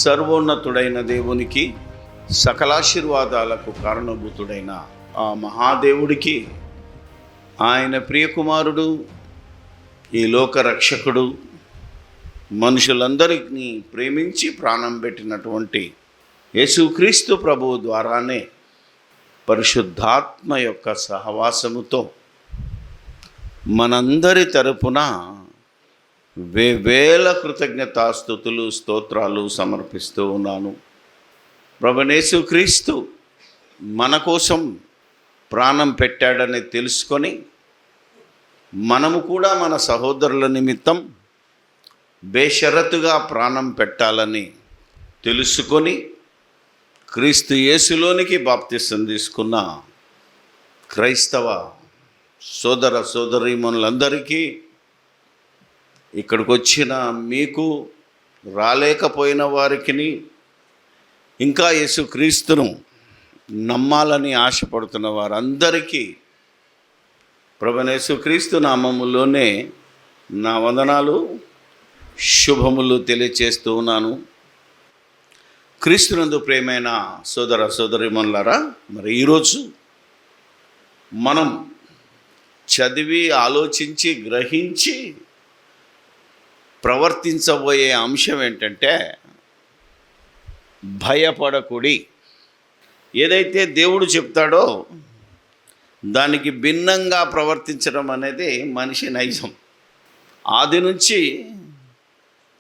సర్వోన్నతుడైన దేవునికి, సకలాశీర్వాదాలకు కారణభూతుడైన ఆ మహాదేవుడికి, ఆయన ప్రియకుమారుడు, ఈ లోక రక్షకుడు, మనుషులందరినీ ప్రేమించి ప్రాణం పెట్టినటువంటి యేసుక్రీస్తు ప్రభువు ద్వారానే పరిశుద్ధాత్మ యొక్క సహవాసముతో మనందరి తరపున వేవేల కృతజ్ఞతాస్తుతులు స్తోత్రాలు సమర్పిస్తూ ఉన్నాను. ప్రభువైన యేసుక్రీస్తు మన కోసం ప్రాణం పెట్టాడని తెలుసుకొని మనము కూడా మన సహోదరుల నిమిత్తం బేషరతుగా ప్రాణం పెట్టాలని తెలుసుకొని క్రీస్తు యేసులోనికి బాప్తిసం తీసుకున్న క్రైస్తవ సోదర సోదరీమణులందరికీ, ఇక్కడికి వచ్చిన మీకు, రాలేకపోయిన వారికి, ఇంకా యేసుక్రీస్తును నమ్మాలని ఆశపడుతున్న వారందరికీ ప్రభువైన యేసుక్రీస్తు నామములోనే నా వందనాలు, శుభములు తెలియచేస్తూ ఉన్నాను. క్రీస్తునందు ప్రియమైన సోదర సోదరీమణులారా, మరి ఈరోజు మనం చదివి ఆలోచించి గ్రహించి ప్రవర్తించబోయే అంశం ఏంటంటే, భయపడకుడి. ఏదైతే దేవుడు చెప్తాడో దానికి భిన్నంగా ప్రవర్తించడం అనేది మనిషి నైజం. ఆది నుంచి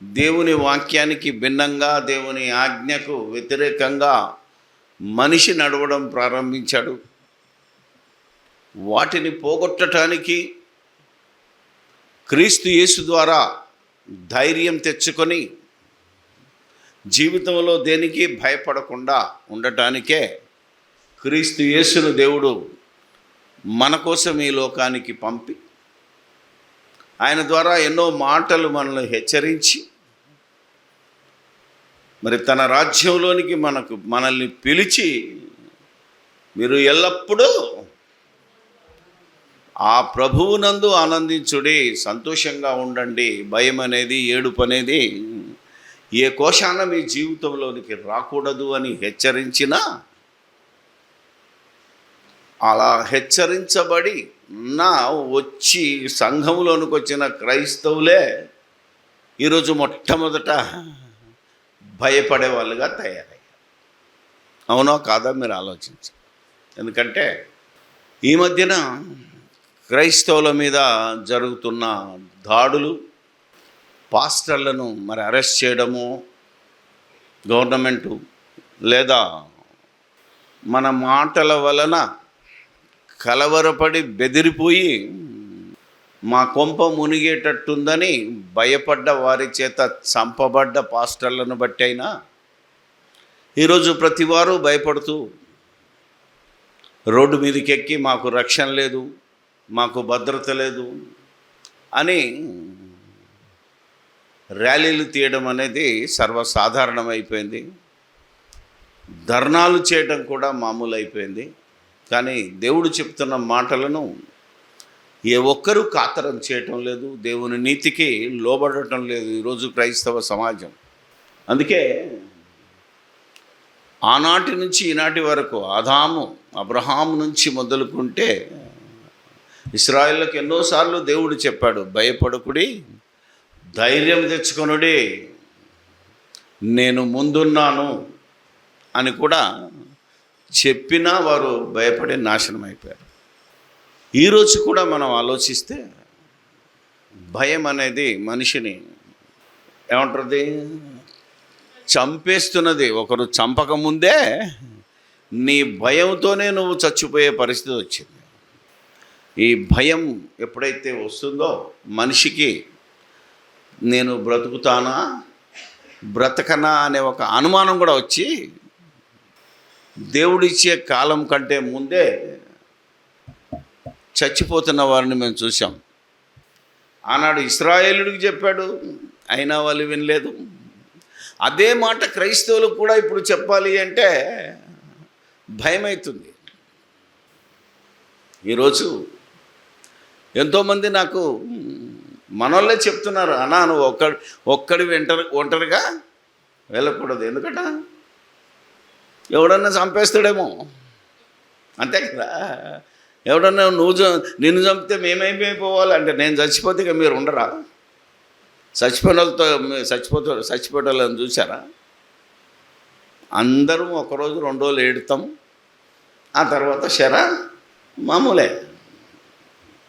దేవుని వాక్యానికి భిన్నంగా, దేవుని ఆజ్ఞకు వ్యతిరేకంగా మనిషి నడవడం ప్రారంభించాడు. వాటిని పోగొట్టడానికి క్రీస్తు యేసు ద్వారా ధైర్యం తెచ్చుకొని జీవితంలో దేనికి భయపడకుండా ఉండటానికే క్రీస్తు యేసును దేవుడు మన కోసం ఈ లోకానికి పంపి ఆయన ద్వారా ఎన్నో మాటలు మనల్ని హెచ్చరించి మరి తన రాజ్యంలోనికి మనల్ని పిలిచి, మీరు ఎల్లప్పుడూ ఆ ప్రభువునందు ఆనందించుడి, సంతోషంగా ఉండండి, భయం అనేది, ఏడుపు అనేది ఏ కోశాన మీ జీవితంలోనికి రాకూడదు అని హెచ్చరించినా, అలా హెచ్చరించబడి వచ్చి సంఘంలోనికి వచ్చిన క్రైస్తవులే ఈరోజు మొట్టమొదట భయపడే వాళ్ళుగా తయారయ్యారు. అవునో కాదా మీరు ఆలోచించండి. ఎందుకంటే ఈ మధ్యన క్రైస్తవుల మీద జరుగుతున్న దాడులు, పాస్టర్లను మరి అరెస్ట్ చేయడము, గవర్నమెంటు లేదా మన మాటల వలన కలవరపడి బెదిరిపోయి మా కొంప మునిగేటట్టుందని భయపడ్డ వారి చేత చంపబడ్డ పాస్టర్లను బట్టి అయినా ఈరోజు ప్రతివారు భయపడుతూ రోడ్డు మీదకి ఎక్కి మాకు రక్షణ లేదు, మాకు భద్రత లేదు అని ర్యాలీలు తీయడం అనేది సర్వసాధారణమైపోయింది. ధర్నాలు చేయడం కూడా మామూలు అయిపోయింది. కానీ దేవుడు చెప్తున్న మాటలను ఏ ఒక్కరూ ఖాతరం చేయటం లేదు, దేవుని నీతికి లోబడటం లేదు ఈరోజు క్రైస్తవ సమాజం. అందుకే ఆనాటి నుంచి ఈనాటి వరకు, ఆదాము అబ్రహాము నుంచి మొదలుకుంటే ఇశ్రాయేలుకి ఎన్నోసార్లు దేవుడు చెప్పాడు, భయపడకుడి, ధైర్యం తెచ్చుకొనుడి, నేను ముందున్నాను అని కూడా చెప్పినా వారు భయపడి నాశనం అయిపోయారు. ఈరోజు కూడా మనం ఆలోచిస్తే భయం అనేది మనిషిని ఏమంటుంది, చంపేస్తున్నది. ఒకరు చంపకముందే నీ భయంతోనే నువ్వు చచ్చిపోయే పరిస్థితి వచ్చింది. ఈ భయం ఎప్పుడైతే వస్తుందో మనిషికి నేను బ్రతుకుతానా బ్రతకనా అనే ఒక అనుమానం కూడా వచ్చి దేవుడిచ్చే కాలం కంటే ముందే చచ్చిపోతున్న వారిని మేము చూసాం. ఆనాడు ఇశ్రాయేలుడికి చెప్పాడు, అయినా వాళ్ళు వినలేదు. అదే మాట క్రైస్తవులకు కూడా ఇప్పుడు చెప్పాలి అంటే భయమవుతుంది. ఈరోజు ఎంతోమంది నాకు మనోళ్ళే చెప్తున్నారు, అన్నా నువ్వు ఒక్కడి ఒంటరిగా వెళ్ళకూడదు. ఎందుకంటే ఎవడన్నా చంపేస్తాడేమో, అంతే కదా. ఎవడన్నా నిన్ను చంపితే మేమైపోవాలి అంటే, నేను చచ్చిపోతే ఇక మీరు ఉండరా? చచ్చిపోయేటోళ్ళని చూసారా? అందరం ఒకరోజు 2 రోజులు ఏడుతాం, ఆ తర్వాత మామూలే.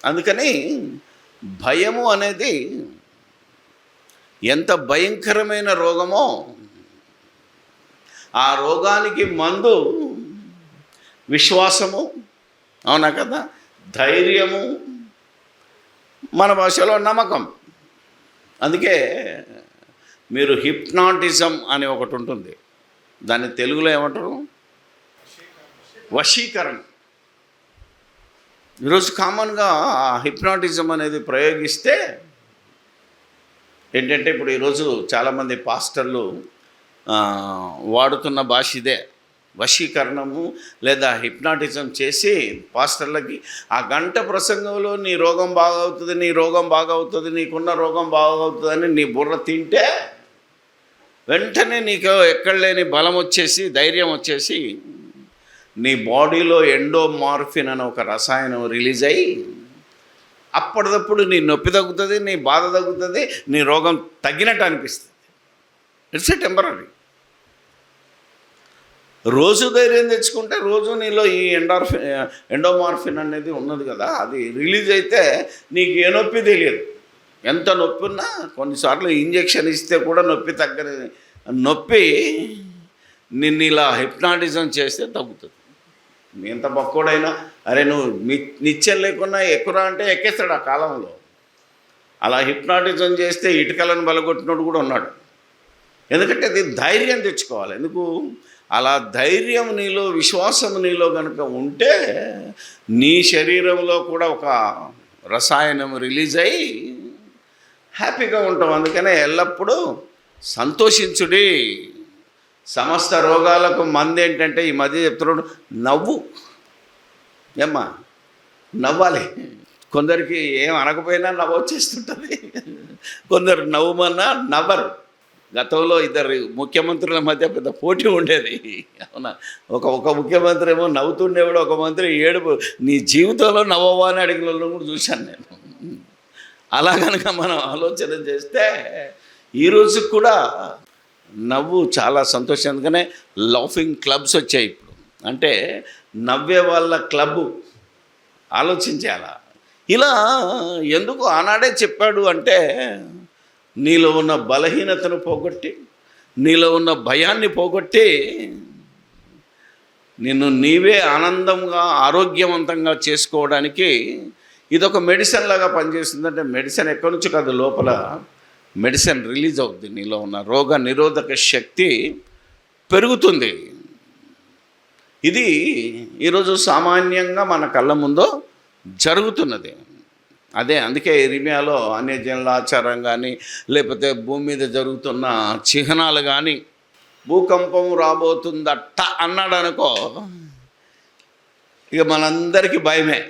అందుకని భయము అనేది ఎంత భయంకరమైన రోగమో, ఆ రోగానికి మందు విశ్వాసము, అవునా కదా, ధైర్యము, మన భాషలో నమ్మకం. అందుకే మీరు హిప్నాటిజం అని ఒకటి ఉంటుంది, దాన్ని తెలుగులో ఏమంటారు? వశీకరణ. ఈరోజు కామన్గా హిప్నాటిజం అనేది ప్రయోగిస్తే ఏంటంటే, ఇప్పుడు ఈరోజు చాలామంది పాస్టర్లు వాడుతున్న భాష ఇదే, వశీకరణము లేదా హిప్నాటిజం చేసి పాస్టర్లకి ఆ గంట ప్రసంగంలో నీ రోగం బాగవుతుంది, నీ రోగం బాగవుతుంది, నీకున్న రోగం బాగవుతుందని నీ బుర్ర తింటే వెంటనే నీకు ఎక్కడ లేని బలం వచ్చేసి, ధైర్యం వచ్చేసి, నీ బాడీలో ఎండోమార్ఫిన్ అనే ఒక రసాయనం రిలీజ్ అయ్యి అప్పటిదప్పుడు నీ నొప్పి తగ్గుతుంది, నీ బాధ తగ్గుతుంది, నీ రోగం తగ్గినట్టు అనిపిస్తుంది. It's a temporary. రోజు ధైర్యం తెచ్చుకుంటే రోజు నీలో ఈ ఎండోమార్ఫిన్ అనేది ఉన్నది కదా, అది రిలీజ్ అయితే నీకు ఏ నొప్పి తెలియదు. ఎంత నొప్పి ఉన్నా కొన్నిసార్లు ఇంజెక్షన్ ఇస్తే కూడా నొప్పి తగ్గని నొప్పి నిన్ను ఇలా హిప్నాటిజం చేస్తే తగ్గుతుంది. ఎంత బక్కోడైనా, అరే నువ్వు నిత్యం లేకున్నా ఎక్కురా అంటే ఎక్కేస్తాడు ఆ కాలంలో. అలా హిప్నాటిజం చేస్తే ఇటుకలను బలగొట్టినోడు కూడా ఉన్నాడు. ఎందుకంటే అది ధైర్యం తెచ్చుకోవాలి. ఎందుకు? అలా ధైర్యం నీలో, విశ్వాసం నీలో కనుక ఉంటే నీ శరీరంలో కూడా ఒక రసాయనం రిలీజ్ అయ్యి హ్యాపీగా ఉంటాం. అందుకనే ఎల్లప్పుడూ సంతోషించుడి. సమస్త రోగాలకు మందు ఏంటంటే, ఈ మధ్య చెప్తున్నాడు, నవ్వు. ఏమ్మా, నవ్వాలి. కొందరికి ఏం అనకపోయినా నవ్వు వచ్చేస్తుంటుంది, కొందరు నవ్వమన్నా నవ్వరు. గతంలో 2 ముఖ్యమంత్రుల మధ్య పెద్ద పోటీ ఉండేది, అవునా? ఒక ముఖ్యమంత్రి ఏమో నవ్వుతుండేవాడు, ఒక మంత్రి ఏడుపు, నీ జీవితంలో నవ్వవా అని అడిగిన వాళ్ళని కూడా చూశాను నేను. అలా కనుక మనం ఆలోచన చేస్తే ఈరోజు కూడా నవ్వు చాలా సంతోషం. అందుకనే లాఫింగ్ క్లబ్స్ వచ్చాయి ఇప్పుడు. అంటే నవ్వే వాళ్ళ క్లబ్బు. ఆలోచించాలా? ఇలా ఎందుకు ఆనాడే చెప్పాడు అంటే, నీలో ఉన్న బలహీనతను పోగొట్టి, నీలో ఉన్న భయాన్ని పోగొట్టి, నిన్ను నీవే ఆనందంగా ఆరోగ్యవంతంగా చేసుకోవడానికి ఇదొక మెడిసిన్ లాగా పనిచేస్తుందంటే, మెడిసిన్ ఎక్కడి నుంచి కాదు, లోపల మెడిసిన్ రిలీజ్ అవుతుంది. నీలో ఉన్న రోగ నిరోధక శక్తి పెరుగుతుంది. ఇది ఈరోజు సామాన్యంగా మన కళ్ళ ముందు జరుగుతున్నది. అందుకే ఇర్మియాలో అన్యజనుల ఆచారం కానీ, లేకపోతే భూమి మీద జరుగుతున్న చిహ్నాలు కానీ, భూకంపం రాబోతుందట్ట అన్నాడు అనుకో, ఇక మనందరికీ భయమే.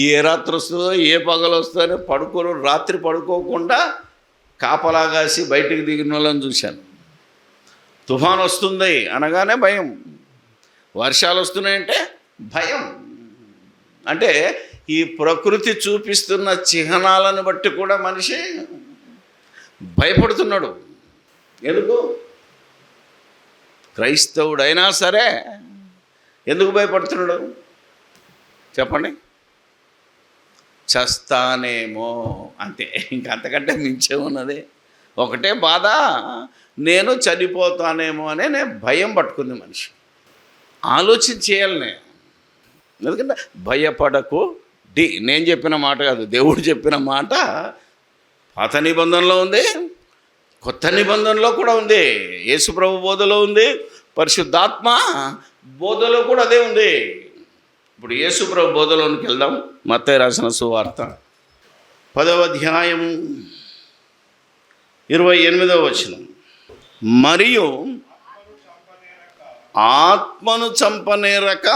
ఏ రాత్రి వస్తుందో, ఏ పగలు వస్తుందో రాత్రి పడుకోకుండా కాపలాగాసి బయటికి దిగిన వాళ్ళని చూశాను. తుఫాన్ వస్తుంది అనగానే భయం, వర్షాలు వస్తున్నాయంటే భయం. అంటే ఈ ప్రకృతి చూపిస్తున్న చిహ్నాలను బట్టి కూడా మనిషి భయపడుతున్నాడు. ఎందుకు? క్రైస్తవుడైనా సరే ఎందుకు భయపడుతున్నాడు చెప్పండి? చస్తానేమో అంతే, ఇంకంతకంటే మించే ఉన్నది. ఒకటే బాధ, నేను చనిపోతానేమో అనే భయం పట్టుకుంది మనిషి. ఆలోచించేయాలనే. ఎందుకంటే భయపడకు నేను చెప్పిన మాట కాదు, దేవుడు చెప్పిన మాట పాత నిబంధనలో ఉంది, కొత్త నిబంధనలో కూడా ఉంది. యేసుప్రభు బోధలో ఉంది, పరిశుద్ధాత్మ బోధలో కూడా అదే ఉంది. ఇప్పుడు యేసుప్రభు బోధలోనికి వెళ్దాం. మత్తయి రాసిన సువార్త 10వ అధ్యాయం 28వ వచనం. మరియు ఆత్మను చంపనేరక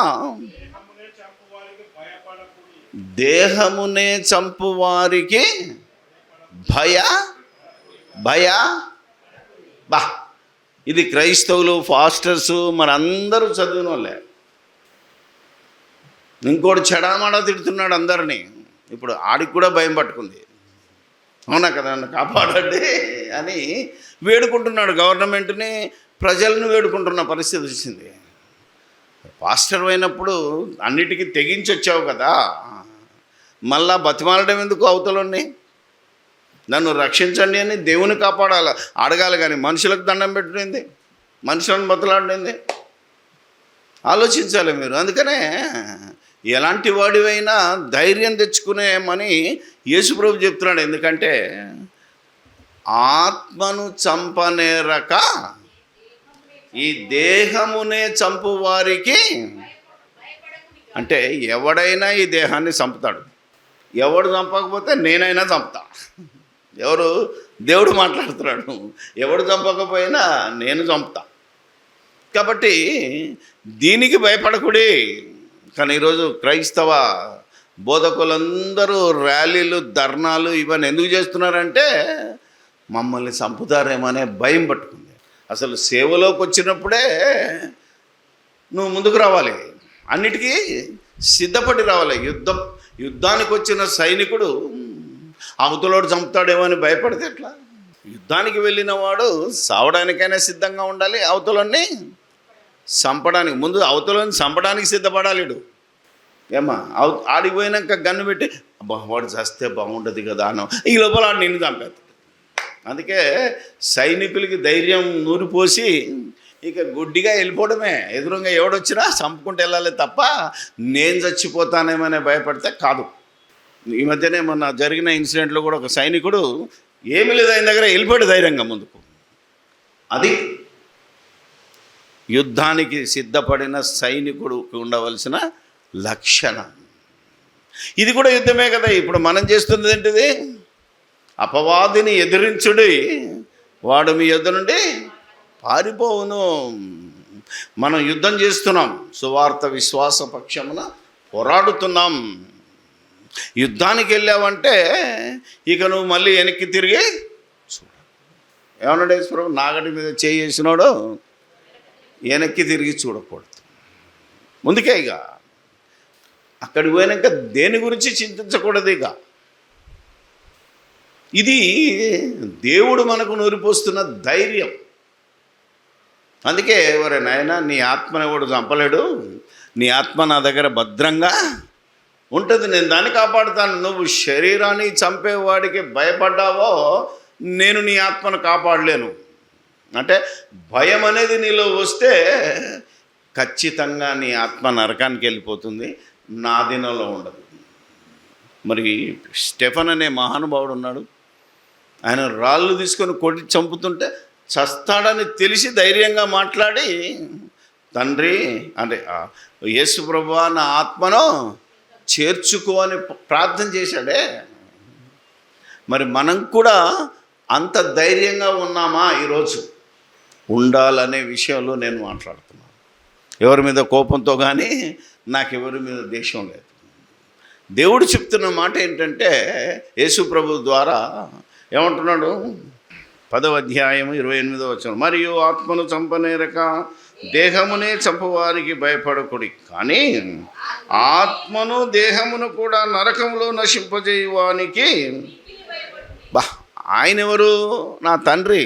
దేహమునే చంపువారికి ఇది క్రైస్తవులు, ఫాస్టర్సు, మరి అందరూ చదివిన వాళ్ళే. ఇంకోటి చెడామాడా తిడుతున్నాడు అందరినీ. ఇప్పుడు ఆడికి కూడా భయం పట్టుకుంది. అవునా కదా, నన్ను కాపాడండి అని వేడుకుంటున్నాడు. గవర్నమెంట్ని, ప్రజలను వేడుకుంటున్న పరిస్థితి వచ్చింది. పాస్టర్ అయినప్పుడు అన్నిటికీ తెగించి వచ్చావు కదా, మళ్ళా బతిమాలడం ఎందుకు? అవతలని నన్ను రక్షించండి అని దేవుని కాపాడాలి, అడగాలి. కానీ మనుషులకు దండం పెట్టింది, మనుషులను బతలాడింది. ఆలోచించాలి మీరు. అందుకనే ఎలాంటి వాడివైనా ధైర్యం తెచ్చుకునేమని యేసుప్రభు చెప్తున్నాడు. ఎందుకంటే ఆత్మను చంపనేరక ఈ దేహమునే చంపు వారికి, అంటే ఎవడైనా ఈ దేహాన్ని చంపుతాడు. ఎవడు చంపకపోతే నేనైనా చంపుతా. ఎవరు? దేవుడు మాట్లాడుతున్నాడు. ఎవడు చంపకపోయినా నేను చంపుతా. కాబట్టి దీనికి భయపడకుడి. కానీ ఈరోజు క్రైస్తవ బోధకులందరూ ర్యాలీలు, ధర్నాలు ఇవన్నీ ఎందుకు చేస్తున్నారంటే మమ్మల్ని చంపుతారేమనే భయం పట్టుకుంది. అసలు సేవలోకి వచ్చినప్పుడే నువ్వు ముందుకు రావాలి, అన్నిటికీ సిద్ధపడి రావాలి. యుద్ధానికి వచ్చిన సైనికుడు అవతలోడు చంపుతాడేమో అని భయపడితే ఎట్లా? యుద్ధానికి వెళ్ళిన వాడు సావడానికైనా సిద్ధంగా ఉండాలి, అవతలని చంపడానికి ముందు అవతలని చంపడానికి సిద్ధపడాలిడు. ఏమా ఆడికి పోయినాక గన్ను పెట్టి అబ్బా వాడు చస్తే బాగుంటుంది కదా అన్న, ఈ లోపల వాడు నిన్ను చంపేస్తాడు. అందుకే సైనికులకి ధైర్యం నూరిపోసి ఇక గుడ్డిగా వెళ్ళిపోవడమే. ఎదురుగా ఎవడొచ్చినా చంపుకుంటూ వెళ్ళాలి తప్ప నేను చచ్చిపోతానేమనే భయపడితే కాదు. ఈ మధ్యనే మొన్న జరిగిన ఇన్సిడెంట్లో కూడా ఒక సైనికుడు ఏమీ లేదు, ఆయన దగ్గర వెళ్ళిపోయాడు ధైర్యంగా ముందుకు. అది యుద్ధానికి సిద్ధపడిన సైనికుడుకు ఉండవలసిన లక్షణం. ఇది కూడా యుద్ధమే కదా. ఇప్పుడు మనం చేస్తున్నది ఏంటిది? అపవాదిని ఎదిరించుడి, వాడు మీ యుద్ధ నుండి పారిపోవును. మనం యుద్ధం చేస్తున్నాం, సువార్త విశ్వాస పక్షమున పోరాడుతున్నాం. యుద్ధానికి వెళ్ళావంటే ఇక నువ్వు మళ్ళీ వెనక్కి తిరిగి చూడ. ఏమన్నాడు యేసుప్రభు? నాగటి మీద చేసినాడు వెనక్కి తిరిగి చూడకూడదు, ముందుకే. ఇక అక్కడికి పోయినాక దేని గురించి చింతించకూడదు. ఇక ఇది దేవుడు మనకు నూరిపోస్తున్న ధైర్యం. అందుకే ఎవరే నాయనా, నీ ఆత్మను ఎవడు చంపలేడు, నీ ఆత్మ నా దగ్గర భద్రంగా ఉంటుంది, నేను దాన్ని కాపాడుతాను. నువ్వు శరీరాన్ని చంపేవాడికి భయపడ్డావో నేను నీ ఆత్మను కాపాడలేను. అంటే భయం అనేది నీలో వస్తే ఖచ్చితంగా నీ ఆత్మ నరకానికి వెళ్ళిపోతుంది, నా దినంలో ఉండదు. మరి స్టెఫన్ అనే మహానుభావుడు ఉన్నాడు. ఆయన రాళ్ళు తీసుకొని కొట్టి చంపుతుంటే చస్తాడని తెలిసి ధైర్యంగా మాట్లాడి, తండ్రి అంటే యేసు ప్రభువా నా ఆత్మను చేర్చుకో అని ప్రార్థన చేశాడే. మరి మనం కూడా అంత ధైర్యంగా ఉన్నామా? ఈరోజు ఉండాలనే విషయంలో నేను మాట్లాడుతున్నాను. ఎవరి మీద కోపంతో కానీ నాకెవరి మీద దేశం లేదు. దేవుడు చెప్తున్న మాట ఏంటంటే యేసు ప్రభు ద్వారా ఏమంటున్నాడు? 10వ అధ్యాయం 28వ వచనం, మరియు ఆత్మను చంపనేరక దేహమునే చంపవారికి భయపడకుడి, కానీ ఆత్మను దేహమును కూడా నరకంలో నశింపజేయవానికి ఆయన ఎవరు? నా తండ్రి.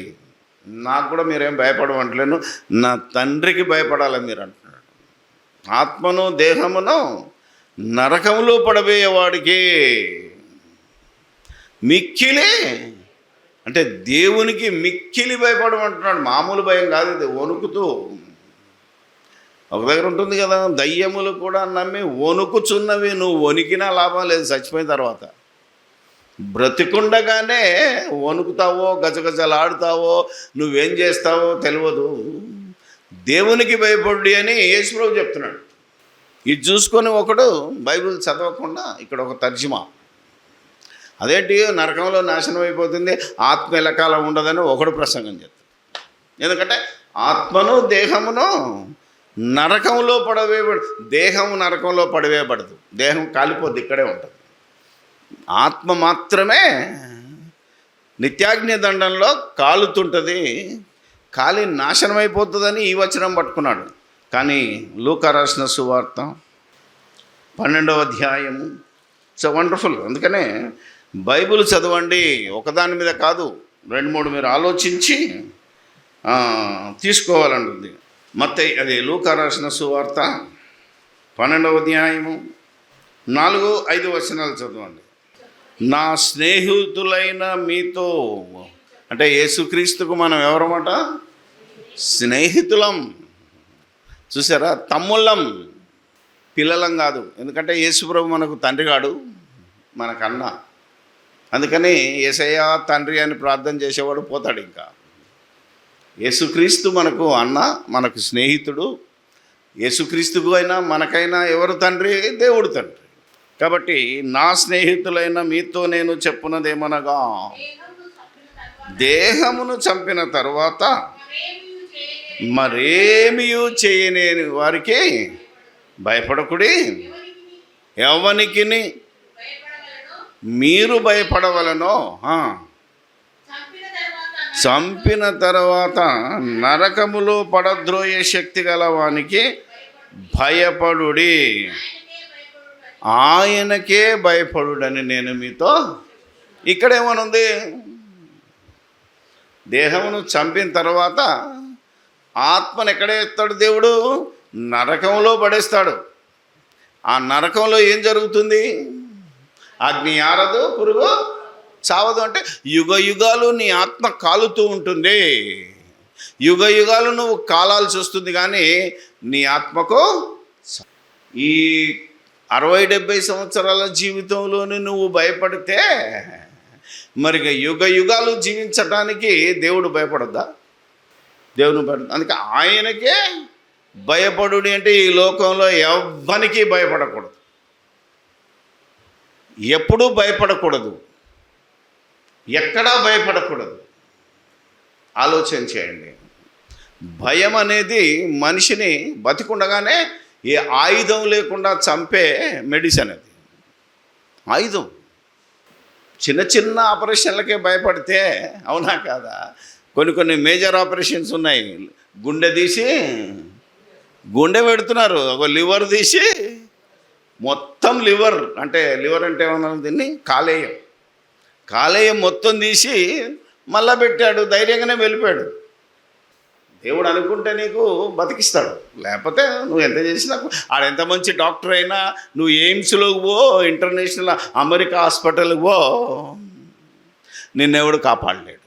నాకు కూడా మీరేం భయపడమంటలేను, నా తండ్రికి భయపడాలని మీరు అంటున్నాడు. ఆత్మను దేహమును నరకంలో పడవేయవాడికి మిక్కిలి, అంటే దేవునికి మిక్కిలి భయపడమంటున్నాడు. మామూలు భయం కాదు ఇది, వణుకుతూ. ఒక దగ్గర ఉంటుంది కదా, దయ్యములు కూడా నమ్మి వణుకుచున్నవి. నువ్వు వణికినా లాభం లేదు, చచ్చిపోయిన తర్వాత. బ్రతికుండగానే వణుకుతావో గజగజలాడుతావో నువ్వేం చేస్తావో తెలియదు. దేవునికి భయపడి అని యేసుప్రభు చెప్తున్నాడు. ఇది చూసుకొని ఒకడు బైబిల్ చదవకుండా ఇక్కడ ఒక తర్జుమా, అదేంటి నరకంలో నాశనం అయిపోతుంది, ఆత్మ ఎలకాలం ఉండదని ఒకడు ప్రసంగం చేస్తాడు. ఎందుకంటే ఆత్మను దేహమును నరకంలో పడవేయబడు. దేహము నరకంలో పడవేయబడదు, దేహం కాలిపోద్ది, ఇక్కడే ఉంటుంది. ఆత్మ మాత్రమే నిత్యాగ్ని దండంలో కాలుతుంటుంది. ఖాళీ నాశనం అయిపోతుందని ఈ వచనం పట్టుకున్నాడు. కానీ లూకా రాసిన సువార్త 12వ అధ్యాయము ఇట్స్ వండర్ఫుల్. అందుకనే బైబిల్ చదవండి, ఒకదాని మీద కాదు, 2-3 మీరు ఆలోచించి తీసుకోవాలంటుంది. మత్తయి అది లూకా రాసిన సువార్త 12వ అధ్యాయము 4-5 వచనాలు చదవండి. నా స్నేహితులైన మీతో, అంటే యేసుక్రీస్తుకు మనం ఎవరమాట? స్నేహితులం. చూసారా, తమ్ముళ్ళం, పిల్లలం కాదు. ఎందుకంటే యేసుప్రభు మనకు తండ్రి కాడు, మనకన్న. అందుకని యేసయ్య తండ్రి అని ప్రార్థన చేసేవాడు పోతాడు. ఇంకా యేసుక్రీస్తు మనకు అన్న, మనకు స్నేహితుడు. యేసుక్రీస్తుకు అయినా మనకైనా ఎవరు తండ్రి? దేవుడు తండ్రి. కాబట్టి నా స్నేహితులైన మీతో నేను చెప్పున్నదేమనగా, దేహమును చంపిన తరువాత మరేమియూ చేయలేని వారికి భయపడకుడి. ఎవనికిని మీరు భయపడవలనో, చంపిన తర్వాత నరకములో పడద్రోయే శక్తి గల వానికి భయపడుడి, ఆయనకే భయపడుడని నేను మీతో. ఇక్కడేమనుంది? దేహమును చంపిన తర్వాత ఆత్మను ఎక్కడే ఎత్తాడు దేవుడు? నరకంలో పడేస్తాడు. ఆ నరకంలో ఏం జరుగుతుంది? అగ్ని ఆరదు, పురుగు చావదు. అంటే యుగ యుగాలు నీ ఆత్మ కాలుతూ ఉంటుంది. యుగ యుగాలు నువ్వు కాలాల్సి వస్తుంది, కానీ నీ ఆత్మకు ఈ 60-70 సంవత్సరాల జీవితంలోనే నువ్వు భయపడితే మరి యుగ యుగాలు జీవించటానికి దేవుడు భయపడద్దా? దేవుని భయపడదు. అందుకే ఆయనకే భయపడుడి. అంటే ఈ లోకంలో ఎవ్వనికి భయపడకూడదు, ఎప్పుడూ భయపడకూడదు, ఎక్కడా భయపడకూడదు. ఆలోచన చేయండి. భయం అనేది మనిషిని బతికుండగానే ఏ ఆయుధం లేకుండా చంపే మెడిసిన్. అది ఆయుధం. చిన్న చిన్న ఆపరేషన్లకే భయపడితే, అవునా కాదా? కొన్ని మేజర్ ఆపరేషన్స్ ఉన్నాయి. గుండె తీసి గుండె పెడుతున్నారు, ఒక లివర్ తీసి మొత్తం లివర్ అంటే ఏమన్నా దీన్ని కాలేయం మొత్తం తీసి మళ్ళా పెట్టాడు. ధైర్యంగానే వెళ్ళిపోయాడు. దేవుడు అనుకుంటే నీకు బతికిస్తాడు, లేకపోతే నువ్వు ఎంత చేసినా. ఆడెంత మంచి డాక్టర్ అయినా నువ్వు ఎయిమ్స్లోకి పో, ఇంటర్నేషనల్ అమెరికా హాస్పిటల్కి పో, నిన్నెవడు కాపాడలేడు.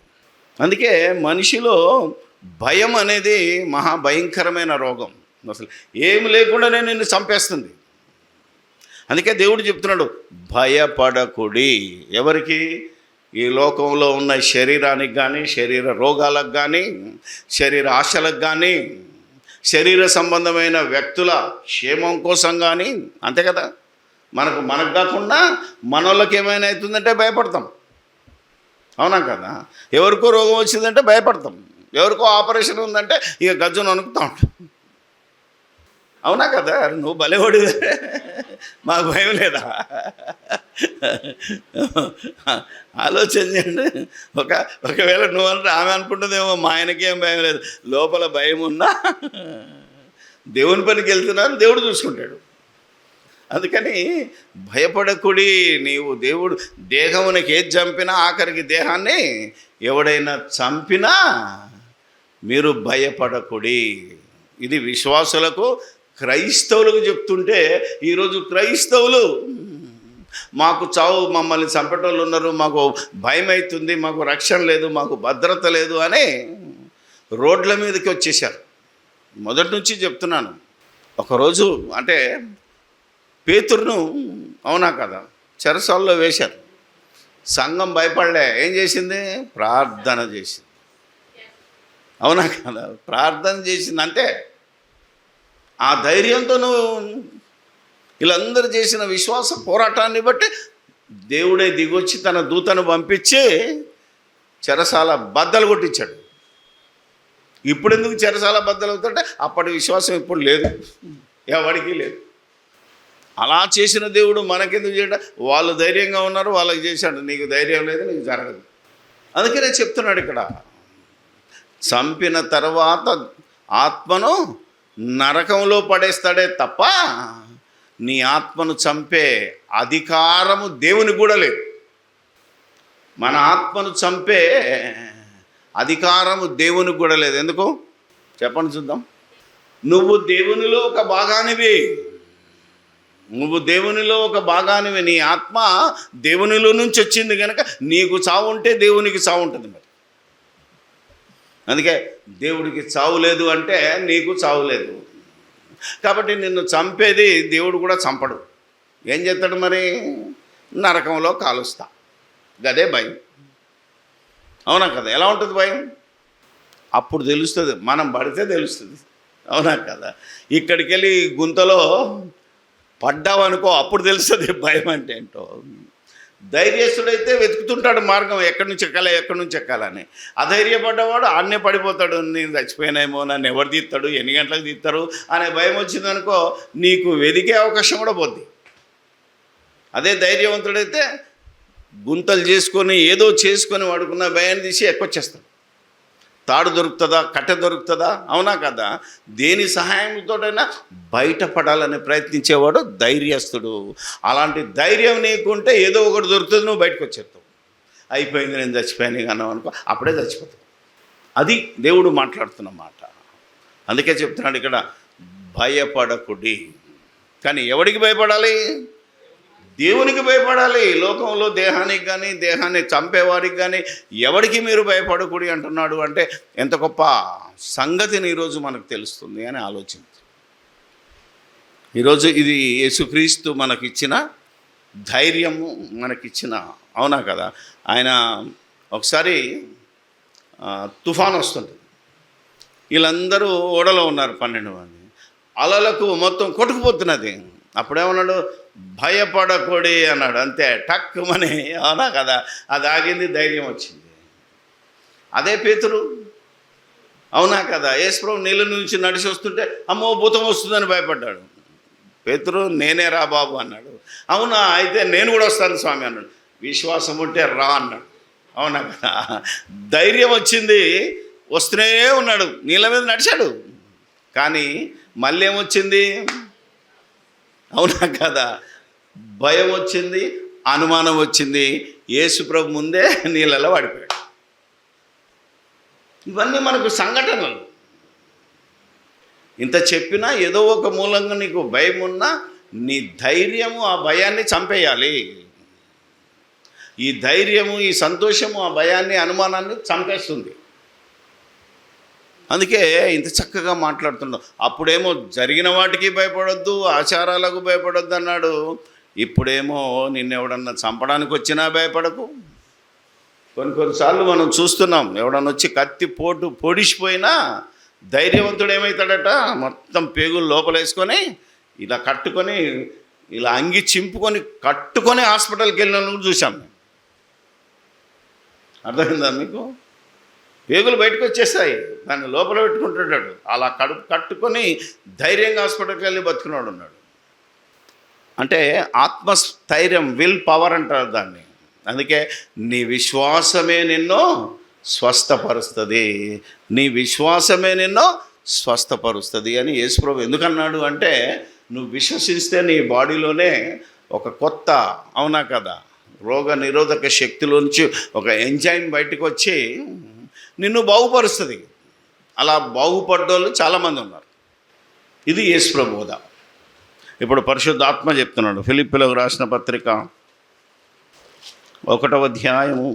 అందుకే మనిషిలో భయం అనేది మహాభయంకరమైన రోగం. అసలు ఏమి లేకుండానే నిన్ను చంపేస్తుంది. అందుకే దేవుడు చెప్తున్నాడు, భయపడకుడి. ఎవరికి? ఈ లోకంలో ఉన్న శరీరానికి కానీ, శరీర రోగాలకు కానీ, శరీర ఆశలకు కానీ, శరీర సంబంధమైన వ్యక్తుల క్షేమం కోసం కానీ. అంతే కదా, మనకు కాకుండా మనోళ్ళకి ఏమైనా అవుతుందంటే భయపడతాం. అవునా కదా? ఎవరికో రోగం వచ్చిందంటే భయపడతాం, ఎవరికో ఆపరేషన్ ఉందంటే ఇక గజ్జును వణుకుతూ ఉంటాం. అవునా కదా? నువ్వు భలేవాడు, మాకు భయం లేదా? ఆలోచన చేయండి. ఒకవేళ నువ్వు అంటే ఆమె అనుకుంటుందేమో, మా ఆయనకేం భయం లేదు, లోపల భయం ఉన్నా దేవుని పనికి వెళ్తున్నాను, దేవుడు చూసుకుంటాడు. అందుకని భయపడకుడి. దేవుడు దేహమునికి ఏది చంపినా, ఆఖరికి దేహాన్ని ఎవడైనా చంపినా మీరు భయపడకుడి. ఇది విశ్వాసులకు, క్రైస్తవులకు చెప్తుంటే, ఈరోజు క్రైస్తవులు మాకు చావు, మమ్మల్ని చంపేటోళ్ళు ఉన్నారు, మాకు భయం అవుతుంది, మాకు రక్షణ లేదు, మాకు భద్రత లేదు అని రోడ్ల మీదకి వచ్చేసారు. మొదటి నుంచి చెప్తున్నాను. ఒకరోజు అంటే పేతురును, అవునా కదా, చెరసాల్లో వేశారు. సంఘం భయపడలే. ఏం చేసింది? ప్రార్థన చేసింది. అవునా కదా? ప్రార్థన చేసింది. అంతే. ఆ ధైర్యంతో నువ్వు వీళ్ళందరూ చేసిన విశ్వాస పోరాటాన్ని బట్టి దేవుడే దిగొచ్చి తన దూతను పంపించి చెరసాల బద్దలు కొట్టించాడు. ఇప్పుడు ఎందుకు చెరసాల బద్దలు అవుతుంటే అప్పటి విశ్వాసం ఇప్పుడు లేదు, ఎవరికి లేదు. అలా చేసిన దేవుడు మనకెందుకు చేయడం? వాళ్ళు ధైర్యంగా ఉన్నారు, వాళ్ళకి చేశాడు. నీకు ధైర్యం లేదు, నీకు జరగదు. అందుకనే చెప్తున్నాడు ఇక్కడ, చంపిన తర్వాత ఆత్మను నరకంలో పడేస్తాడే తప్ప నీ ఆత్మను చంపే అధికారము దేవునికి కూడా లేదు. మన ఆత్మను చంపే అధికారము దేవునికి కూడా లేదు. ఎందుకు చెప్పండి చూద్దాం. నువ్వు దేవునిలో ఒక భాగానివి, నీ ఆత్మ దేవునిలో నుంచి వచ్చింది కనుక నీకు చావు ఉంటే దేవునికి చావు ఉంటుంది. మరి అందుకే దేవుడికి చావు లేదు అంటే నీకు చావు లేదు. కాబట్టి నిన్ను చంపేది దేవుడు కూడా చంపడు. ఏం చేస్తాడు మరి? నరకంలో కాలుస్తా. గదే భయం. అవునా కదా? ఎలా ఉంటుంది భయం? అప్పుడు తెలుస్తుంది, మనం పడితే తెలుస్తుంది. అవునా కదా? ఇక్కడికి వెళ్ళి గుంతలో పడ్డావనుకో, అప్పుడు తెలుస్తుంది భయం అంటే ఏంటో. ధైర్యస్తుడైతే వెతుకుతుంటాడు మార్గం, ఎక్కడి నుంచి ఎక్కాలని. అధైర్యపడ్డవాడు ఆడనే పడిపోతాడు. నేను చచ్చిపోయినాయేమో, నన్ను ఎవరు తీస్తాడు, ఎన్ని గంటలకు తీస్తారు అనే భయం వచ్చిందనుకో, నీకు వెదికే అవకాశం కూడా పోద్ది. అదే ధైర్యవంతుడైతే గుంతలు చేసుకొని ఏదో చేసుకొని వాడుకున్న భయాన్ని తీసి ఎక్కొచ్చేస్తాడు. తాడు దొరుకుతుందా, కట్టె దొరుకుతుందా? అవునా కదా? దేని సహాయంతోటైనా బయటపడాలని ప్రయత్నించేవాడు ధైర్యస్తుడు. అలాంటి ధైర్యం నీకుంటే ఏదో ఒకటి దొరుకుతుంది, నువ్వు బయటకు వచ్చేస్తావు. అయిపోయింది, నేను చచ్చిపోయాను కానీ అనుకో, అప్పుడే చచ్చిపోతావు. అది దేవుడు మాట్లాడుతున్న మాట. అందుకే చెప్తున్నాడు ఇక్కడ, భయపడకుడి. కానీ ఎవడికి భయపడాలి? దేవునికి భయపడాలి. లోకంలో దేహానికి కానీ, దేహాన్ని చంపేవారికి కానీ ఎవరికి మీరు భయపడకూడి అంటున్నాడు అంటే ఎంత గొప్ప సంగతిని ఈరోజు మనకు తెలుస్తుంది అని ఆలోచించు. ఈరోజు ఇది యేసుక్రీస్తు మనకిచ్చిన ధైర్యము, మనకిచ్చిన, అవునా కదా? ఆయన ఒకసారి తుఫాను వస్తుంటుంది. వీళ్ళందరూ ఓడలో ఉన్నారు, 12 మంది. అలలకు మొత్తం కొట్టుకుపోతున్నది. అప్పుడేమన్నాడు? భయపడకూడి అన్నాడు. అంతే, టక్కుమని. అవునా కదా? అది ఆగింది, ధైర్యం వచ్చింది. అదే పేతురు, అవునా కదా? యేసుప్రభు నీళ్ళ నుంచి నడిచి వస్తుంటే అమ్మో భూతం వస్తుందని భయపడ్డాడు. పేతురు, నేనే రా బాబు అన్నాడు. అవునా, అయితే నేను కూడా వస్తాను స్వామి అన్నాడు. విశ్వాసం ఉంటే రా అన్నాడు. అవునా కదా? ధైర్యం వచ్చింది, వస్తూనే ఉన్నాడు, నీళ్ళ మీద నడిచాడు. కానీ మళ్ళీ ఏమొచ్చింది? అవునా కదా? భయం వచ్చింది, అనుమానం వచ్చింది. యేసుప్రభు ముందే నీళ్ళలో పడిపోయాడు. ఇవన్నీ మనకు సంఘటనలు. ఇంత చెప్పినా ఏదో ఒక మూలంగా నీకు భయం ఉన్నా నీ ధైర్యము ఆ భయాన్ని చంపేయాలి. ఈ ధైర్యము, ఈ సంతోషము ఆ భయాన్ని, అనుమానాన్ని చంపేస్తుంది. అందుకే ఇంత చక్కగా మాట్లాడుతున్నాడు. అప్పుడేమో జరిగిన వాటికి భయపడొద్దు, ఆచారాలకు భయపడొద్దు అన్నాడు. ఇప్పుడేమో నిన్నెవడన్నా చంపడానికి వచ్చినా భయపడకు. కొన్నిసార్లు మనం చూస్తున్నాం, ఎవడన్నా వచ్చి కత్తి పొడిచిపోయినా ధైర్యవంతుడు ఏమవుతాడట, మొత్తం పేగులు లోపలేసుకొని ఇలా కట్టుకొని, ఇలా అంగి చింపుకొని కట్టుకొని హాస్పిటల్కి వెళ్ళిన చూసాం. అర్థమైందా మీకు? పేగులు బయటకు వచ్చేస్తాయి, దాన్ని లోపల పెట్టుకుంటున్నాడు. అలా కట్టుకొని ధైర్యంగా హాస్పిటల్కి వెళ్ళి బతుకున్నాడు ఉన్నాడు. అంటే ఆత్మస్థైర్యం, విల్ పవర్ అంటారు దాన్ని. అందుకే నీ విశ్వాసమే నిన్ను స్వస్థపరుస్తుంది, నీ విశ్వాసమే నిన్ను స్వస్థపరుస్తుంది అని యేసుప్రభు ఎందుకన్నాడు అంటే, నువ్వు విశ్వసిస్తే నీ బాడీలోనే ఒక కొత్త, అవునా కదా, రోగ నిరోధక శక్తిలోంచి ఒక ఎంజైమ్ బయటకు వచ్చి నిన్ను బాగుపరుస్తుంది. అలా బాగుపడ్డోళ్ళు చాలామంది ఉన్నారు. ఇది యేసుప్రభు బోధ. ఇప్పుడు పరిశుద్ధాత్మ చెప్తున్నాడు. ఫిలిప్పీలకు రాసిన పత్రిక 1వ అధ్యాయము.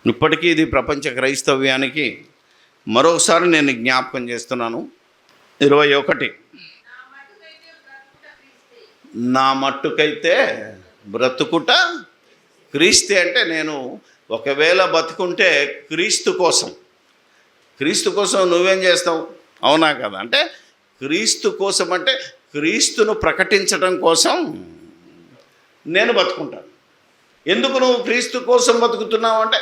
ఇప్పటికీ ఇది ప్రపంచ క్రైస్తవ్యానికి మరోసారి నేను జ్ఞాపకం చేస్తున్నాను. 21. నా మట్టుకైతే బ్రతుకుట క్రీస్తే. అంటే నేను ఒకవేళ బతుకుంటే క్రీస్తు కోసం నువ్వేం చేస్తావు? అవునా కదా? అంటే క్రీస్తు కోసం అంటే క్రీస్తును ప్రకటించడం కోసం నేను బతుకుంటాను. ఎందుకు నువ్వు క్రీస్తు కోసం బతుకుతున్నావు అంటే,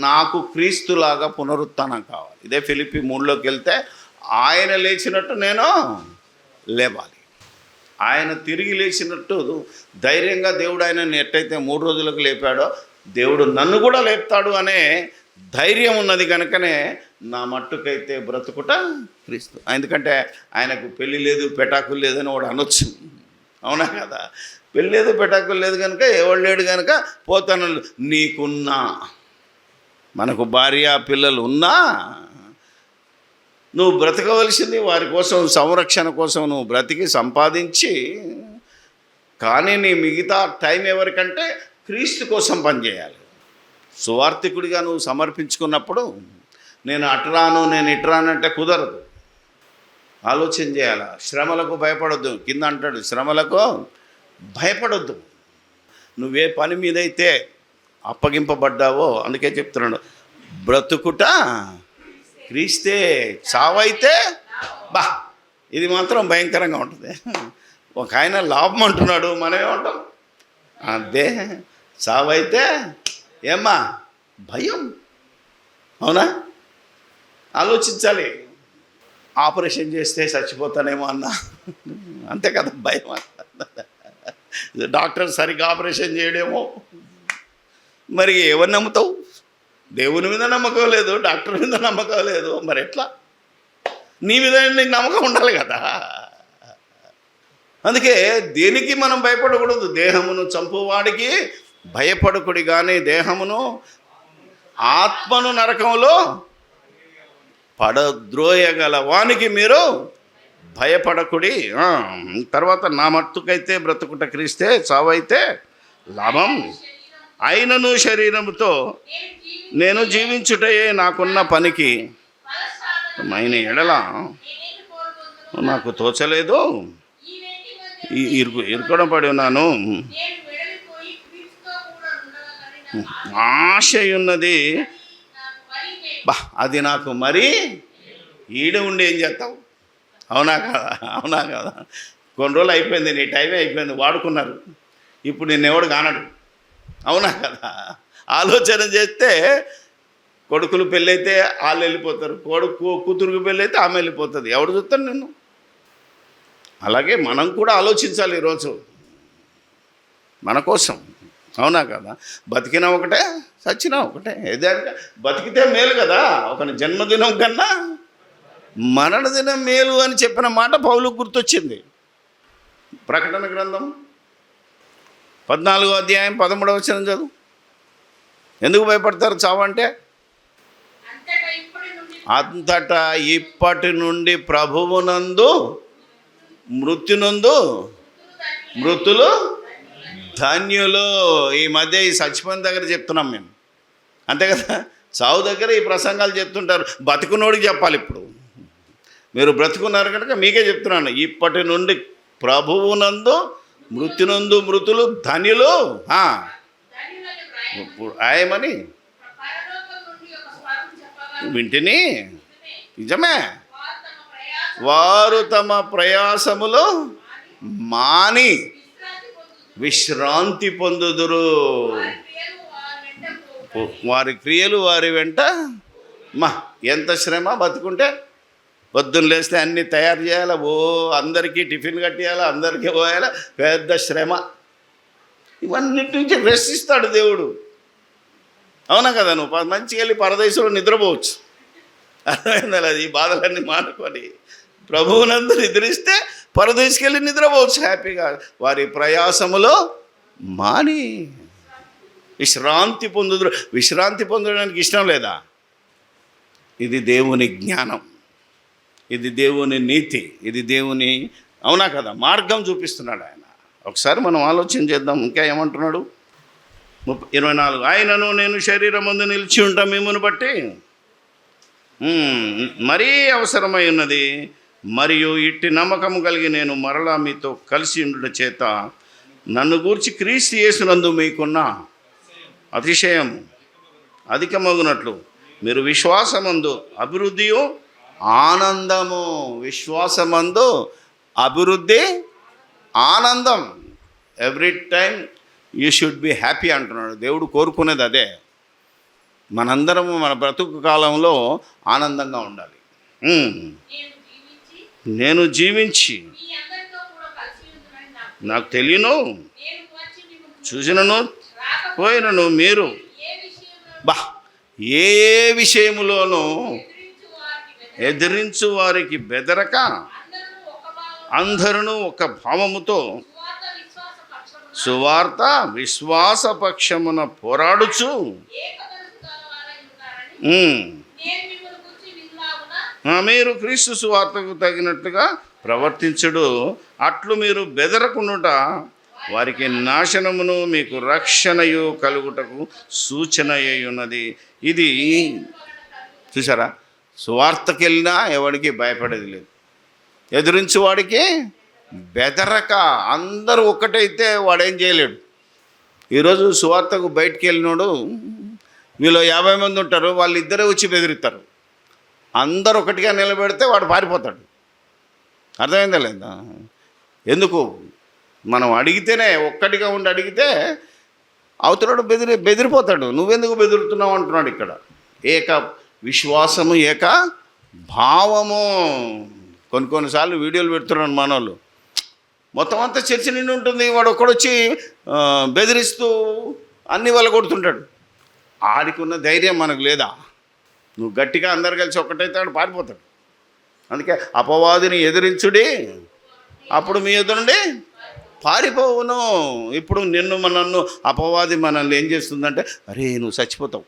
నాకు క్రీస్తులాగా పునరుత్థానం కావాలి. ఇదే ఫిలిప్పీ 3లోకి వెళ్తే, ఆయన లేచినట్టు నేను లేవాలి. ఆయన తిరిగి లేచినట్టు ధైర్యంగా దేవుడు ఆయనని ఎట్టయితే 3 రోజులకు లేపాడో, దేవుడు నన్ను కూడా లేపుతాడు అనే ధైర్యం ఉన్నది కనుకనే నా మట్టుకైతే బ్రతుకుట క్రీస్తు. ఎందుకంటే ఆయనకు పెళ్ళి లేదు పెటాకులు లేదని వాడు అనొచ్చు, అవునా కదా? పెళ్ళి లేదు పెటాకులు లేదు కనుక ఎవడు లేడు కనుక పోతాను. నీకున్నా, మనకు భార్య పిల్లలు ఉన్నా నువ్వు బ్రతకవలసింది వారి కోసం, సంరక్షణ కోసం నువ్వు బ్రతికి సంపాదించి, కానీ నీ మిగతా టైం ఎవరికంటే క్రీస్తు కోసం పనిచేయాలి. సువార్థికుడిగా నువ్వు సమర్పించుకున్నప్పుడు నేను అటురాను నేను ఇటురానంటే కుదరదు. ఆలోచన చేయాలి. శ్రమలకు భయపడొద్దు. కింద అంటాడు శ్రమలకు భయపడొద్దు. నువ్వే పని మీదైతే అప్పగింపబడ్డావో అందుకే చెప్తున్నాడు, బ్రతుకుట క్రీస్తే, చావైతే బా. ఇది మాత్రం భయంకరంగా ఉంటుంది. ఒక ఆయన లాభం అంటున్నాడు, మనమేమంటాం? అదే చావైతే ఏమ్మా భయం. అవునా? ఆలోచించాలి. ఆపరేషన్ చేస్తే చచ్చిపోతానేమో అన్న, అంతే కదా భయం. డాక్టర్ సరిగ్గా ఆపరేషన్ చేయడేమో. మరి ఎవరు నమ్ముతావు? దేవుని మీద నమ్మకం లేదు, డాక్టర్ మీద నమ్మకం లేదు, మరి ఎట్లా? నీ మీద నీకు నమ్మకం ఉండాలి కదా. అందుకే దేనికి మనం భయపడకూడదు. దేహమును చంపువాడికి భయపడకుడి కానీ దేహమును ఆత్మను నరకంలో పడద్రోయగల వానికి మీరు భయపడకుడి. తర్వాత నా మట్టుకైతే బ్రతుకుట క్రీస్తే, చావైతే లాభం. అయినను శరీరముతో నేను జీవించుటయే నాకున్న పనికి మైన ఎడల నాకు తోచలేదు, ఇరుకడం పడి ఉన్నాను. ఆశయున్నది బా, అది నాకు మరీ ఈడ ఉండి ఏం చేస్తావు? అవునా కదా? అవునా కదా? కొన్ని రోజులు అయిపోయింది, నీ టైమే అయిపోయింది, వాడుకున్నారు. ఇప్పుడు నిన్నెవడు కానడు, అవునా కదా? ఆలోచన చేస్తే కొడుకులు పెళ్ళైతే వాళ్ళు వెళ్ళిపోతారు, కూతురుకు పెళ్ళైతే ఆమె వెళ్ళిపోతుంది, ఎవడు చూస్తాడు నిన్ను? అలాగే మనం కూడా ఆలోచించాలి ఈరోజు మన కోసం, అవునా కదా? బతికినా ఒకటే, చచ్చినా ఒకటే. ఏదైనా బతికితే మేలు కదా. ఒకని జన్మదినం కన్నా మరణదినం మేలు అని చెప్పిన మాట పౌలుకు గుర్తొచ్చింది. ప్రకటన గ్రంథం 14వ అధ్యాయం 13వ వచనం చదువు. ఎందుకు భయపడతారు చావంటే? అంతటా ఇప్పటి నుండి ప్రభువునందు మృత్యునందు మృతులు ధన్యులు. ఈ మధ్య ఈ చచ్చిపోయిన దగ్గర చెప్తున్నాం మేము, అంతే కదా? చావు దగ్గర ఈ ప్రసంగాలు చెప్తుంటారు. బతుకున్నోడికి చెప్పాలి. ఇప్పుడు మీరు బ్రతుకున్నారు కనుక మీకే చెప్తున్నాను. ఇప్పటి నుండి ప్రభువునందు మృత్యునందు మృతులు ధన్యులు ఆయమని వింటిని. నిజమే. వారు తమ ప్రయాసములో మాని విశ్రాంతి పొందుదురు. వారి క్రియలు వారి వెంట. ఎంత శ్రమ బతుకుంటే. పొద్దున్న లేస్తే అన్నీ తయారు చేయాలి, అందరికీ టిఫిన్ కట్టేయాలి, అందరికీ పోయాలి, పెద్ద శ్రమ. ఇవన్నిటి నుంచి రెస్ట్ ఇస్తాడు దేవుడు, అవునా కదా? నువ్వు మంచిగా వెళ్ళి పరదేశంలో నిద్రపోవచ్చు, అర్థమైందా? ఈ బాధలన్నీ మానుకొని ప్రభువునందు నిద్రిస్తే పరదేశకి వెళ్ళి నిద్రపోవచ్చు హ్యాపీగా. వారి ప్రయాసములో మాని విశ్రాంతి పొందుదురు. విశ్రాంతి పొందడానికి ఇష్టం లేదా? ఇది దేవుని జ్ఞానం, ఇది దేవుని నీతి, ఇది దేవుని, అవునా కదా, మార్గం చూపిస్తున్నాడు ఆయన. ఒకసారి మనం ఆలోచన చేద్దాం. ఇంకా ఏమంటున్నాడు? 24. ఆయనను నేను శరీరం ముందు నిలిచి ఉంటాం మిమ్మును బట్టి మరీ అవసరమై ఉన్నది, మరియు ఇట్టి నమ్మకము కలిగి నేను మరలా మీతో కలిసి ఉండుట చేత నన్ను గూర్చి క్రీస్తు యేసునందు మీకున్న అతిశయం అధికమగునట్లు మీరు విశ్వాసమందు అభివృద్ధియు ఆనందము. విశ్వాసమందు అభివృద్ధి ఆనందం. Every time you should be happy అంటున్నాడు దేవుడు. కోరుకునేది అదే. మనందరము మన బ్రతుకు కాలంలో ఆనందంగా ఉండాలి. నేను జీవించి నాకు తెలియను, చూసినను పోయినను మీరు ఏ విషయములోనూ ఎదిరించు వారికి బెదరక అందరూ ఒక భావముతో సువార్త విశ్వాసపక్షమున పోరాడుచు మీరు క్రీస్తు సువార్తకు తగినట్లుగా ప్రవర్తించుడు, అట్లు మీరు బెదరకుండుట వారికి నాశనమును మీకు రక్షణయు కలుగుటకు సూచన అయి ఉన్నది. ఇది చూసారా, సువార్తకి వెళ్ళినా ఎవడికి భయపడేది లేదు, ఎదురించి వాడికి బెదరక. అందరూ ఒక్కటైతే వాడేం చేయలేడు. ఈరోజు సువార్తకు బయటికి వెళ్ళినోడు, వీళ్ళు 50 మంది ఉంటారు, వాళ్ళిద్దరే వచ్చి బెదిరిస్తారు. అందరు ఒకటిగా నిలబెడితే వాడు పారిపోతాడు. అర్థమైందా లేదా? ఎందుకు? మనం అడిగితేనే, ఒక్కటిగా ఉండి అడిగితే అవతలాడు బెదిరిపోతాడు. నువ్వెందుకు బెదురుతున్నావు అంటున్నాడు ఇక్కడ. ఏక విశ్వాసము, ఏక భావము. కొన్నిసార్లు వీడియోలు పెడుతున్నాడు మనోళ్ళు, మొత్తం అంతా చర్చ నిండి ఉంటుంది, వాడు ఒక్కడొచ్చి బెదిరిస్తూ అన్ని వాళ్ళ కొడుతుంటాడు. ఆడికున్న ధైర్యం మనకు లేదా? నువ్వు గట్టిగా అందరు కలిసి ఒక్కటైతే ఆడు పారిపోతాడు. అందుకే అపవాదిని ఎదిరించుడి, అప్పుడు మీ ఎదురుండి పారిపోవును. ఇప్పుడు నన్ను అపవాది మనల్ని ఏం చేస్తుందంటే, అరే నువ్వు చచ్చిపోతావు.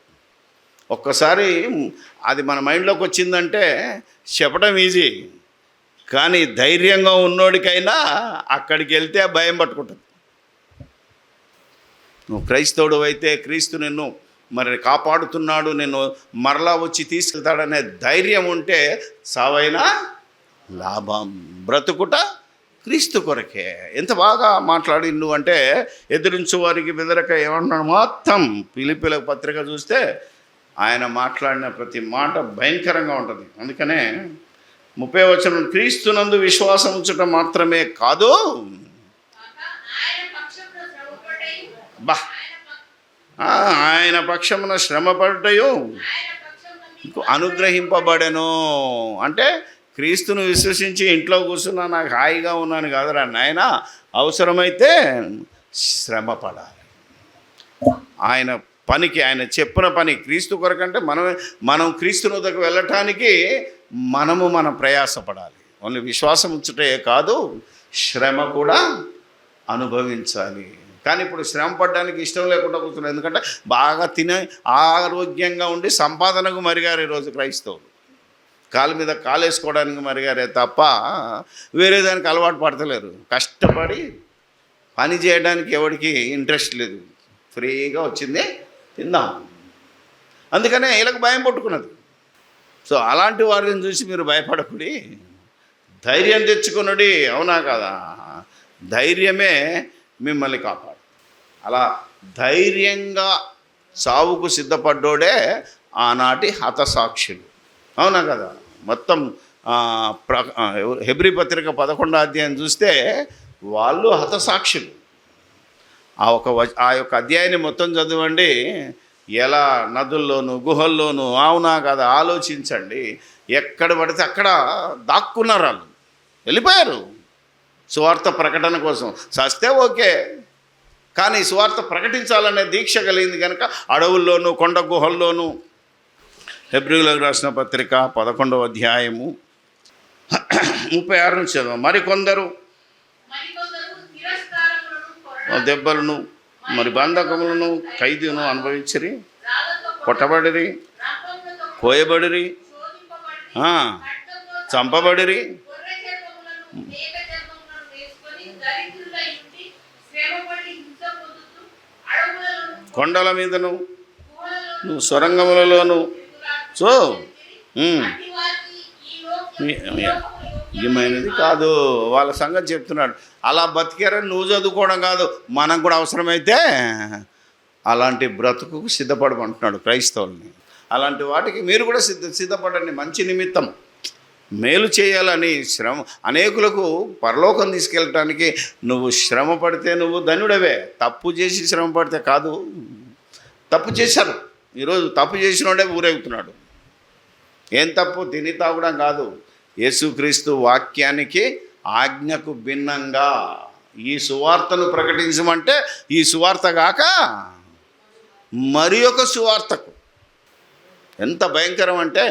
ఒక్కసారి అది మన మైండ్లోకి వచ్చిందంటే చెప్పడం ఈజీ, కానీ ధైర్యంగా ఉన్నోడికైనా అక్కడికి వెళ్తే భయం పట్టుకుంటుంది. నువ్వు క్రైస్తవుడు అయితే క్రీస్తు నిన్ను మరి కాపాడుతున్నాడు, నిన్ను మరలా వచ్చి తీసుకెళ్తాడనే ధైర్యం ఉంటే సావైనా లాభం, బ్రతుకుట క్రీస్తు కొరకే. ఎంత బాగా మాట్లాడి నువ్వు అంటే, ఎదురించు వారికి బెదరక ఏమన్నాడు మొత్తం. ఫిలిప్పీల పత్రిక చూస్తే ఆయన మాట్లాడిన ప్రతి మాట భయంకరంగా ఉంటుంది. అందుకనే 30వ వచనం, క్రీస్తునందు విశ్వాసం ఉంచటం మాత్రమే కాదు, ఆయన పక్షమున శ్రమపడ్డయు అనుగ్రహింపబడెను. అంటే క్రీస్తును విశ్వసించి ఇంట్లో కూర్చున్నా నాకు హాయిగా ఉన్నాను కాదురా నాయన, అవసరమైతే శ్రమ పడాలి. ఆయన పనికి, ఆయన చెప్పిన పని క్రీస్తు కొరకంటే మనం క్రీస్తుని వద్దకు వెళ్ళటానికి మన ప్రయాసపడాలి. ఓన్లీ విశ్వాసం ఉంచుటే కాదు, శ్రమ కూడా అనుభవించాలి. కానీ ఇప్పుడు శ్రమ పడడానికి ఇష్టం లేకుండా కూర్చున్నారు. ఎందుకంటే బాగా తినే ఆరోగ్యంగా ఉండి సంపాదనకు మరిగారు ఈరోజు క్రైస్తవులు. కాలు మీద కాలేసుకోవడానికి మరిగారే తప్ప వేరే దానికి అలవాటు పడతలేరు. కష్టపడి పని చేయడానికి ఎవరికి ఇంట్రెస్ట్ లేదు, ఫ్రీగా వచ్చింది తిందాం. అందుకనే వీళ్ళకి భయం పట్టుకున్నది. సో అలాంటి వారిని చూసి మీరు భయపడకుడి, ధైర్యం తెచ్చుకున్నది. అవునా కదా? ధైర్యమే మిమ్మల్ని కాపాడు. అలా ధైర్యంగా చావుకు సిద్ధపడ్డోడే ఆనాటి హతసాక్షులు. అవునా కదా? మొత్తం హెబ్రీ పత్రిక 11వ అధ్యాయం చూస్తే వాళ్ళు హతసాక్షులు. ఆ యొక్క అధ్యాయాన్ని మొత్తం చదవండి. ఎలా నదుల్లోనూ గుహల్లోనూ, అవునా కదా? ఆలోచించండి. ఎక్కడ పడితే అక్కడ దాక్కున్నారు, వాళ్ళు వెళ్ళిపోయారు సువార్త ప్రకటన కోసం. చస్తే ఓకే, కానీ సువార్త ప్రకటించాలనే దీక్ష కలిగింది కనుక అడవుల్లోనూ కొండ గుహల్లోనూ. హెబ్రీయులకు రాసిన పత్రిక 11వ అధ్యాయము 36 నుంచి చదవం. మరికొందరు దెబ్బలను మరి బంధకములను ఖైదును అనుభవించిరి, కొట్టబడిరి, కోయబడిరి, చంపబడిరి, కొండల మీదను సొరంగములలోను. సో ఏమైనది కాదు, వాళ్ళ సంగతి చెప్తున్నాడు. అలా బతికారని నువ్వు చదువుకోవడం కాదు, మనం కూడా అవసరమైతే అలాంటి బ్రతుకుకు సిద్ధపడమంటున్నాడు క్రైస్తవుల్ని. అలాంటి వాటికి మీరు కూడా సిద్ధపడండి. మంచి నిమిత్తం మేలు చేయాలని శ్రమ, అనేకులకు పరలోకం తీసుకెళ్ళటానికి నువ్వు శ్రమ పడితే నువ్వు ధన్యుడవే. తప్పు చేసి శ్రమ పడితే కాదు. తప్పు చేశారు, ఈరోజు తప్పు చేసినోడే ఊరేగుతున్నాడు. ఏం తప్పు? తిని తాగడం కాదు, యేసుక్రీస్తు వాక్యానికి ఆజ్ఞకు భిన్నంగా ఈ సువార్తను ప్రకటించమంటే ఈ సువార్త కాక మరి ఒక సువార్తకు ఎంత భయంకరం అంటే,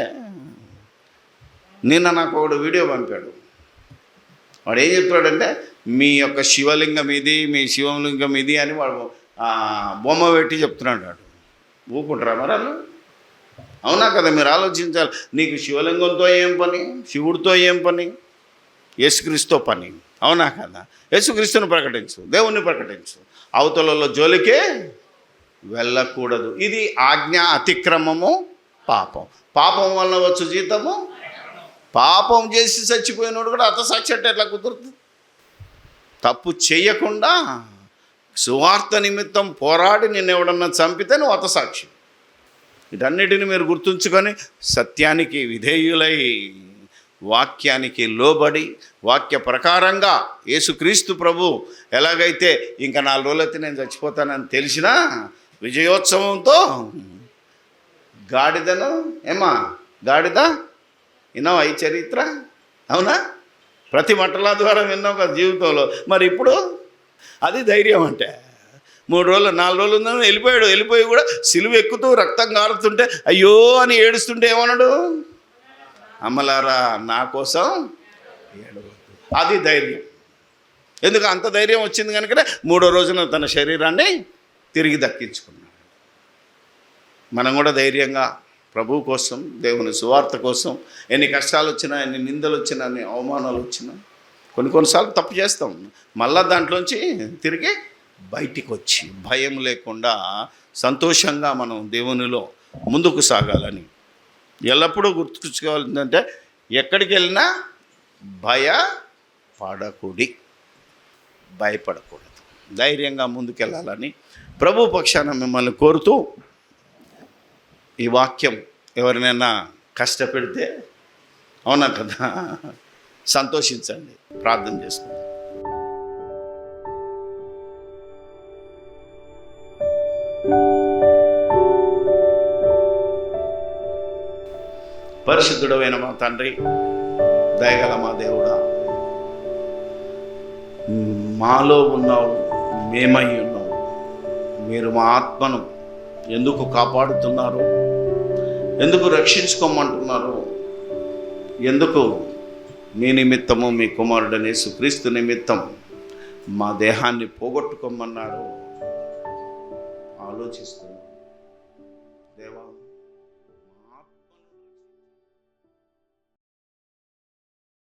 నిన్న నాకు ఒకడు వీడియో పంపాడు. వాడు ఏం చెప్తాడంటే, మీ యొక్క శివలింగం ఇది, మీ శివలింగం ఇది అని వాడు బొమ్మ పెట్టి చెప్తున్నాడు. వాడు ఊపుకుంటారా మరి వాళ్ళు? అవునా కదా? మీరు ఆలోచించాలి. నీకు శివలింగంతో ఏం పని, శివుడితో ఏం పని, యేసుక్రీస్తుతో పని. అవునా కదా? యేసుక్రీస్తుని ప్రకటించు, దేవుణ్ణి ప్రకటించు, అవతలలో జోలికే వెళ్ళకూడదు. ఇది ఆజ్ఞ అతిక్రమము, పాపం. పాపం వలన వచ్చు జీతము. పాపం చేసి చచ్చిపోయినోడు కూడా హతసాక్షి అంటే ఎట్లా కుదురుతుంది? తప్పు చేయకుండా సువార్త నిమిత్తం పోరాడి నిన్ను ఎవడన్నా చంపితే నువ్వు హతసాక్షి. వీటన్నిటిని మీరు గుర్తుంచుకొని సత్యానికి విధేయులై వాక్యానికి లోబడి వాక్య ప్రకారంగా యేసుక్రీస్తు ప్రభు ఎలాగైతే ఇంకా 4 రోజులైతే నేను చచ్చిపోతానని తెలిసినా విజయోత్సవంతో గాడిదను గాడిద విన్నావా ఈ చరిత్ర? అవునా? ప్రతి మంటల ద్వారా విన్నావు కదా జీవితంలో. మరి ఇప్పుడు అది ధైర్యం అంటే. 3 రోజులు 4 రోజులు ఉందని వెళ్ళిపోయి కూడా సిలువ ఎక్కుతూ రక్తం కారుతుంటే అయ్యో అని ఏడుస్తుంటే ఏమన్నాడు? అమ్మలారా నా కోసం ఏడవద్దు. అది ధైర్యం. ఎందుకు అంత ధైర్యం వచ్చింది కనుకనే 3వ రోజున తన శరీరాన్ని తిరిగి దక్కించుకున్నాడు. మనం కూడా ధైర్యంగా ప్రభువు కోసం, దేవుని సువార్త కోసం ఎన్ని కష్టాలు వచ్చినా, ఎన్ని నిందలు వచ్చినా, ఎన్ని అవమానాలు వచ్చినా, కొన్నిసార్లు తప్పు చేస్తాం. మళ్ళా దాంట్లోంచి తిరిగి బయటికి వచ్చి భయం లేకుండా సంతోషంగా మనం దేవునిలో ముందుకు సాగాలని ఎల్లప్పుడూ గుర్తుకొచ్చుకోవాలంటే, ఎక్కడికి వెళ్ళినా భయపడకూడదు, ధైర్యంగా ముందుకెళ్ళాలని ప్రభు పక్షాన మిమ్మల్ని కోరుతూ, ఈ వాక్యం ఎవరినైనా కష్టపెడితే, అవునా కదా, సంతోషించండి, ప్రార్థన చేసుకోండి. పరిశుద్ధుడైన మా తండ్రి, దయగల మా దేవుడా, మాలో ఉన్నావు, మేమై ఉన్నావు. మీరు మా ఆత్మను ఎందుకు కాపాడుతున్నారు, ఎందుకు రక్షించుకోమంటున్నారు, ఎందుకు మీ నిమిత్తము, మీ కుమారుడైన యేసుక్రీస్తు నిమిత్తం మా దేహాన్ని పోగొట్టుకోమన్నారు ఆలోచిస్తున్నాను దేవా.